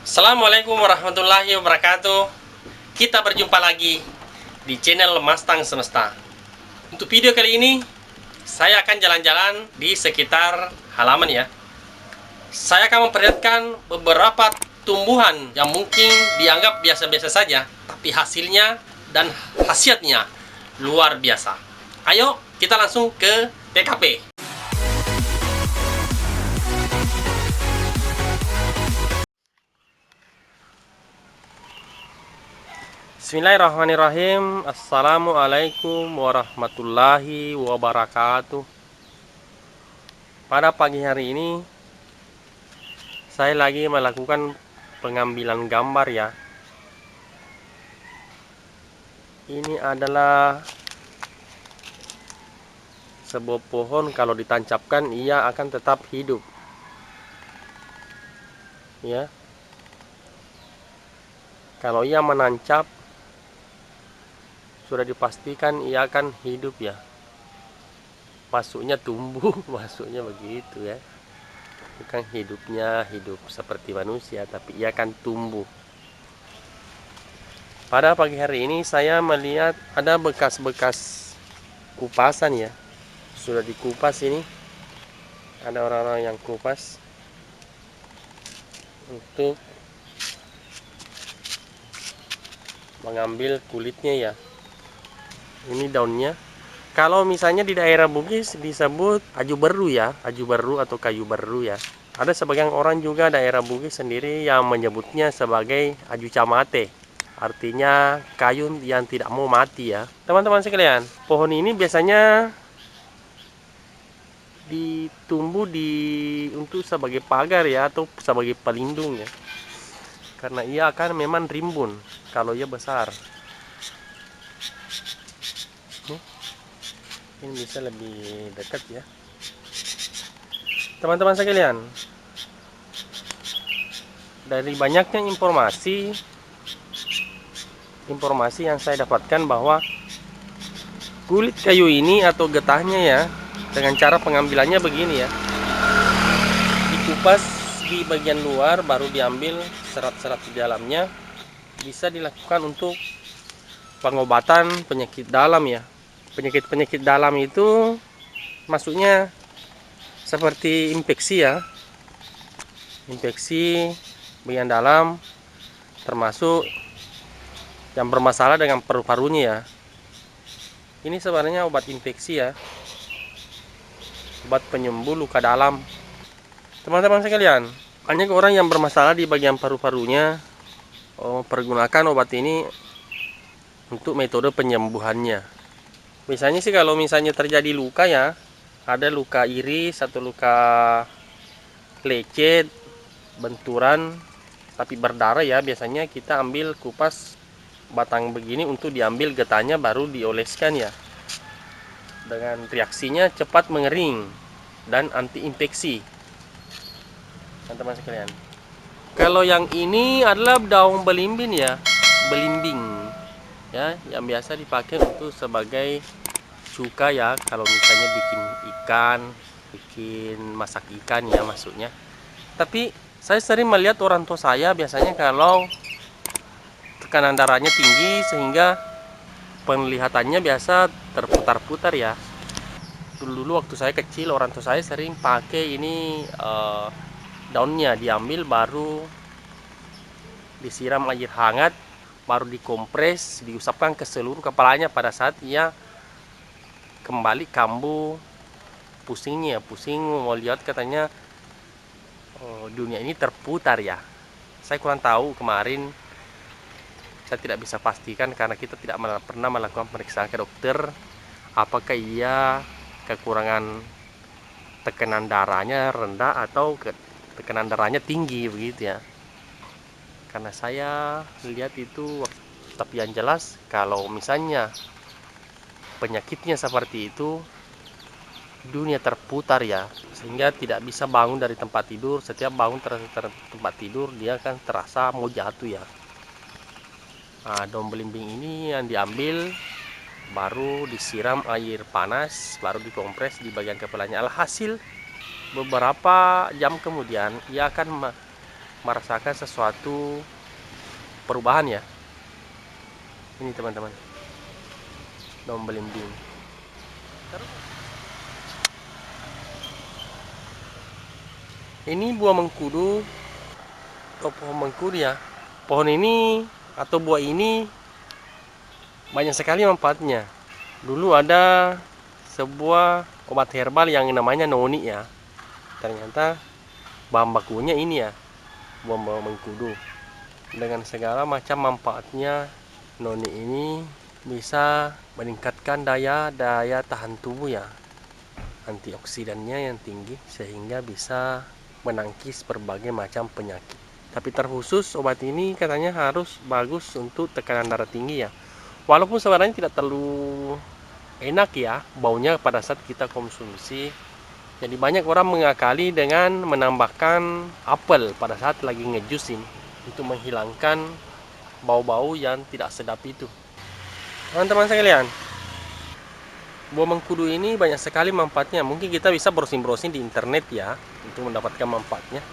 Assalamualaikum warahmatullahi wabarakatuh. Kita berjumpa lagi di channel Mastang Semesta. Untuk video kali ini, saya akan jalan-jalan di sekitar halaman ya. Saya akan memperlihatkan beberapa tumbuhan yang mungkin dianggap biasa-biasa saja, tapi hasilnya dan khasiatnya luar biasa. Ayo kita langsung ke TKP. Bismillahirrahmanirrahim. Assalamualaikum warahmatullahi wabarakatuh. Pada pagi hari ini saya lagi melakukan pengambilan gambar ya. Ini adalah sebuah pohon, kalau ditancapkan ia akan tetap hidup ya. Kalau ia menancap sudah dipastikan ia akan hidup ya. Masuknya tumbuh, masuknya begitu ya. Bukan hidupnya hidup seperti manusia, tapi ia akan tumbuh. Pada pagi hari ini saya melihat ada bekas-bekas kupasan ya. Sudah dikupas ini. Ada orang-orang yang kupas untuk mengambil kulitnya ya. Ini daunnya. Kalau misalnya di daerah Bugis disebut aju beru ya, aju beru atau kayu beru ya. Ada sebagian orang juga daerah Bugis sendiri yang menyebutnya sebagai aju camate. Artinya kayu yang tidak mau mati ya. Teman-teman sekalian, pohon ini biasanya ditumbuh untuk sebagai pagar ya, atau sebagai pelindung ya. Karena ia akan memang rimbun kalau ia besar. Ini bisa lebih dekat ya. Teman-teman sekalian, dari banyaknya informasi yang saya dapatkan bahwa kulit kayu ini atau getahnya ya, dengan cara pengambilannya begini ya. Dikupas di bagian luar, baru diambil serat-serat di dalamnya. Bisa dilakukan untuk pengobatan penyakit dalam ya. Penyakit-penyakit dalam itu maksudnya seperti infeksi ya. Infeksi bagian dalam, termasuk yang bermasalah dengan paru-parunya ya. Ini sebenarnya obat infeksi ya. Obat penyembuh luka dalam. Teman-teman sekalian, banyak orang yang bermasalah di bagian paru-parunya pergunakan obat ini untuk metode penyembuhannya. Misalnya sih kalau misalnya terjadi luka ya, ada luka iris atau luka lecet, benturan tapi berdarah ya, biasanya kita ambil kupas batang begini untuk diambil getahnya, baru dioleskan ya. Dengan reaksinya cepat mengering dan anti infeksi. Teman-teman sekalian, kalau yang ini adalah daun belimbing ya, belimbing ya, yang biasa dipakai untuk sebagai cuka ya, kalau misalnya bikin ikan, bikin masak ikan ya maksudnya. Tapi saya sering melihat orang tua saya biasanya kalau tekanan darahnya tinggi sehingga penglihatannya biasa terputar-putar ya. Dulu waktu saya kecil orang tua saya sering pakai ini, daunnya diambil baru disiram air hangat, baru dikompres, diusapkan ke seluruh kepalanya. Pada saat ia kembali kambuh pusingnya, pusing mau lihat katanya dunia ini terputar ya. Saya kurang tahu, kemarin saya tidak bisa pastikan karena kita tidak pernah melakukan pemeriksaan ke dokter apakah ia kekurangan tekanan darahnya rendah atau tekanan darahnya tinggi begitu ya. Karena saya lihat itu, tapi yang jelas kalau misalnya penyakitnya seperti itu, dunia terputar ya, sehingga tidak bisa bangun dari tempat tidur. Setiap bangun tempat tidur dia akan terasa mau jatuh ya. Nah, daun belimbing ini yang diambil, baru disiram air panas, baru dikompres di bagian kepalanya. Alhasil beberapa jam kemudian ia akan merasakan sesuatu perubahan ya. Ini teman-teman, daun belimbing. Ini buah mengkudu atau pohon mengkudu ya. Pohon ini atau buah ini banyak sekali manfaatnya. Dulu ada sebuah obat herbal yang namanya noni ya. Ternyata bahan bakunya ini ya, buah mengkudu. Dengan segala macam manfaatnya, noni ini bisa meningkatkan daya tahan tubuh ya. Antioksidannya yang tinggi sehingga bisa menangkis berbagai macam penyakit. Tapi terkhusus obat ini katanya harus bagus untuk tekanan darah tinggi ya. Walaupun sebenarnya tidak terlalu enak ya baunya pada saat kita konsumsi. Jadi banyak orang mengakali dengan menambahkan apel pada saat lagi ngejus ini untuk menghilangkan bau-bau yang tidak sedap itu. Teman-teman sekalian, buah mengkudu ini banyak sekali manfaatnya. Mungkin kita bisa browsing-browsing di internet ya untuk mendapatkan manfaatnya.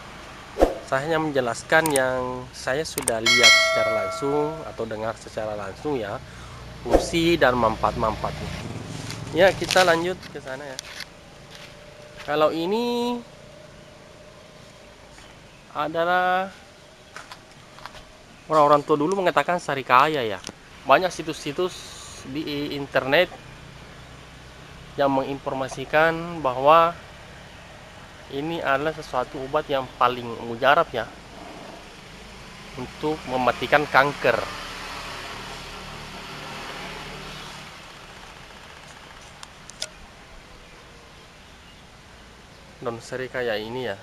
Saya hanya menjelaskan yang saya sudah lihat secara langsung atau dengar secara langsung ya, fungsi dan manfaat-manfaatnya. Ya, kita lanjut ke sana ya. Kalau ini adalah orang-orang tua dulu mengatakan sarikaya ya. Banyak situs-situs di internet yang menginformasikan bahwa ini adalah sesuatu obat yang paling mujarab ya untuk mematikan kanker. Daun serikaya ini ya.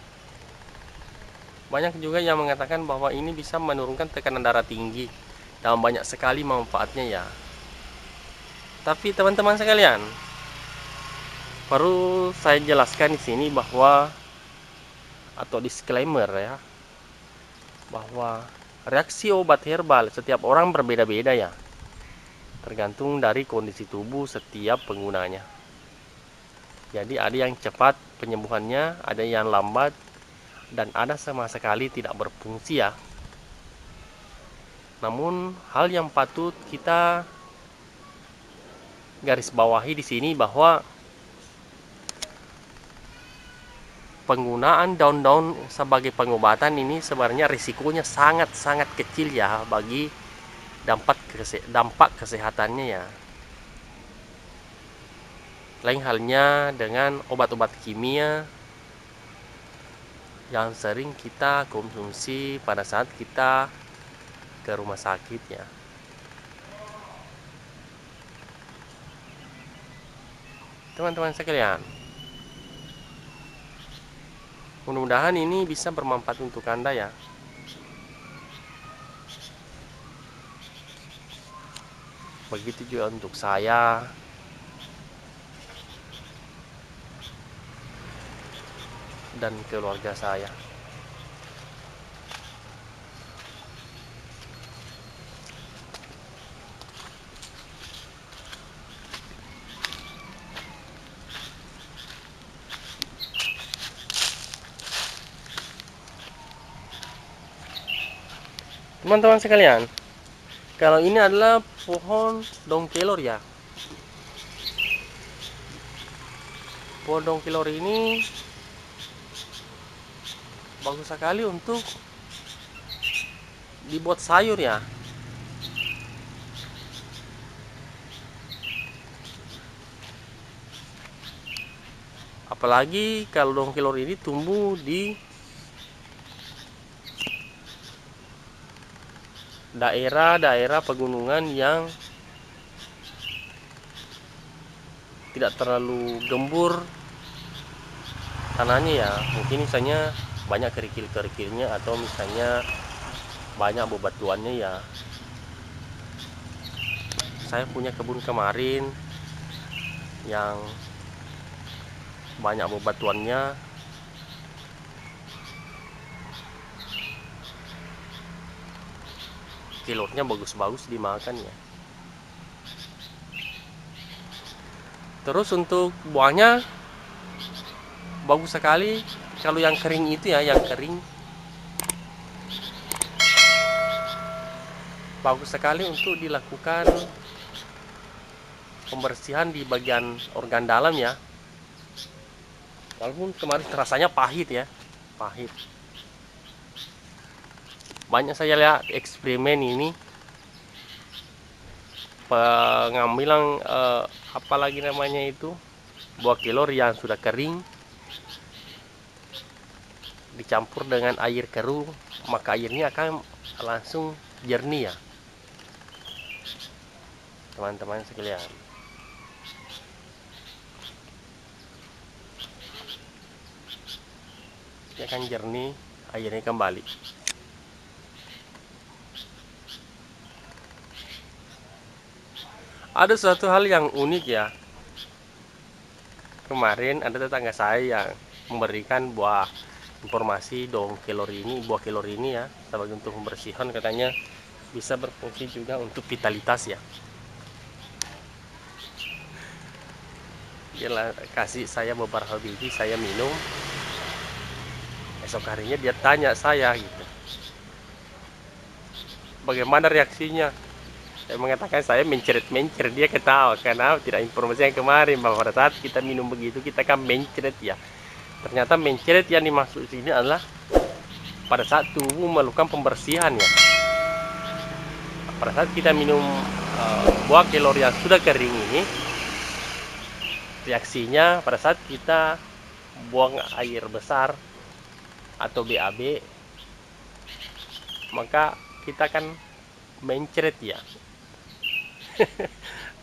Banyak juga yang mengatakan bahwa ini bisa menurunkan tekanan darah tinggi dan banyak sekali manfaatnya ya. Tapi teman-teman sekalian, perlu saya jelaskan di sini bahwa atau disclaimer ya, bahwa reaksi obat herbal setiap orang berbeda-beda ya. Tergantung dari kondisi tubuh setiap penggunanya. Jadi ada yang cepat penyembuhannya, ada yang lambat, dan ada sama sekali tidak berfungsi ya. Namun hal yang patut kita garis bawahi di sini bahwa penggunaan daun-daun sebagai pengobatan ini sebenarnya risikonya sangat-sangat kecil ya bagi dampak kesehatannya ya. Lain halnya dengan obat-obat kimia yang sering kita konsumsi pada saat kita ke rumah sakit ya. Teman-teman sekalian, mudah-mudahan ini bisa bermanfaat untuk Anda ya. Begitu juga untuk saya. Dan keluarga saya. Teman-teman sekalian, kalau ini adalah pohon daun kelor ya. Pohon daun kelor ini bagus sekali untuk dibuat sayur ya. Apalagi kalau daun kelor ini tumbuh di daerah-daerah pegunungan yang tidak terlalu gembur tanahnya ya. Mungkin misalnya banyak kerikil-kerikilnya atau misalnya banyak bebatuannya ya. Saya punya kebun kemarin yang banyak bebatuannya. Kelornya bagus-bagus dimakan ya. Terus untuk buahnya bagus sekali. Kalau yang kering itu ya, yang kering bagus sekali untuk dilakukan pembersihan di bagian organ dalam ya. Walaupun kemarin rasanya pahit ya, pahit. Banyak saya lihat eksperimen ini, pengambilan apalagi namanya itu, buah kelor yang sudah kering dicampur dengan air keruh, maka airnya akan langsung jernih ya, teman-teman sekalian. Dia akan jernih, airnya kembali. Ada suatu hal yang unik ya. Kemarin ada tetangga saya yang memberikan buah informasi buah kelor ini ya, sebagai untuk pembersihan, katanya bisa berfungsi juga untuk vitalitas ya. Dia kasih saya beberapa biji, saya minum. Esok harinya dia tanya saya gitu, bagaimana reaksinya? Saya mengatakan saya mencret-mencret, dia ketawa karena tidak informasi yang kemarin bahwa pada saat kita minum begitu kita kan mencret ya. Ternyata mencret yang dimaksud sini adalah pada saat tubuh melakukan pembersihan ya. Pada saat kita minum buah kelor yang sudah kering ini, reaksinya pada saat kita buang air besar atau BAB, maka kita akan mencret ya.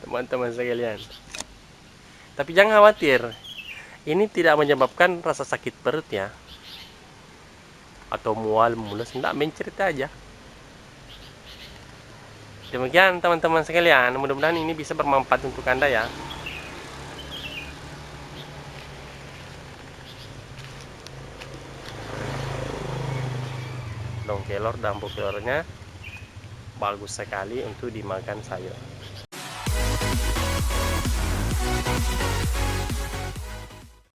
Teman-teman sekalian, tapi jangan khawatir, ini tidak menyebabkan rasa sakit perut ya, atau mual mulus, enggak, mencret aja. Demikian teman-teman sekalian, mudah-mudahan ini bisa bermanfaat untuk Anda ya. Daun kelor dan buah kelornya bagus sekali untuk dimakan sayur.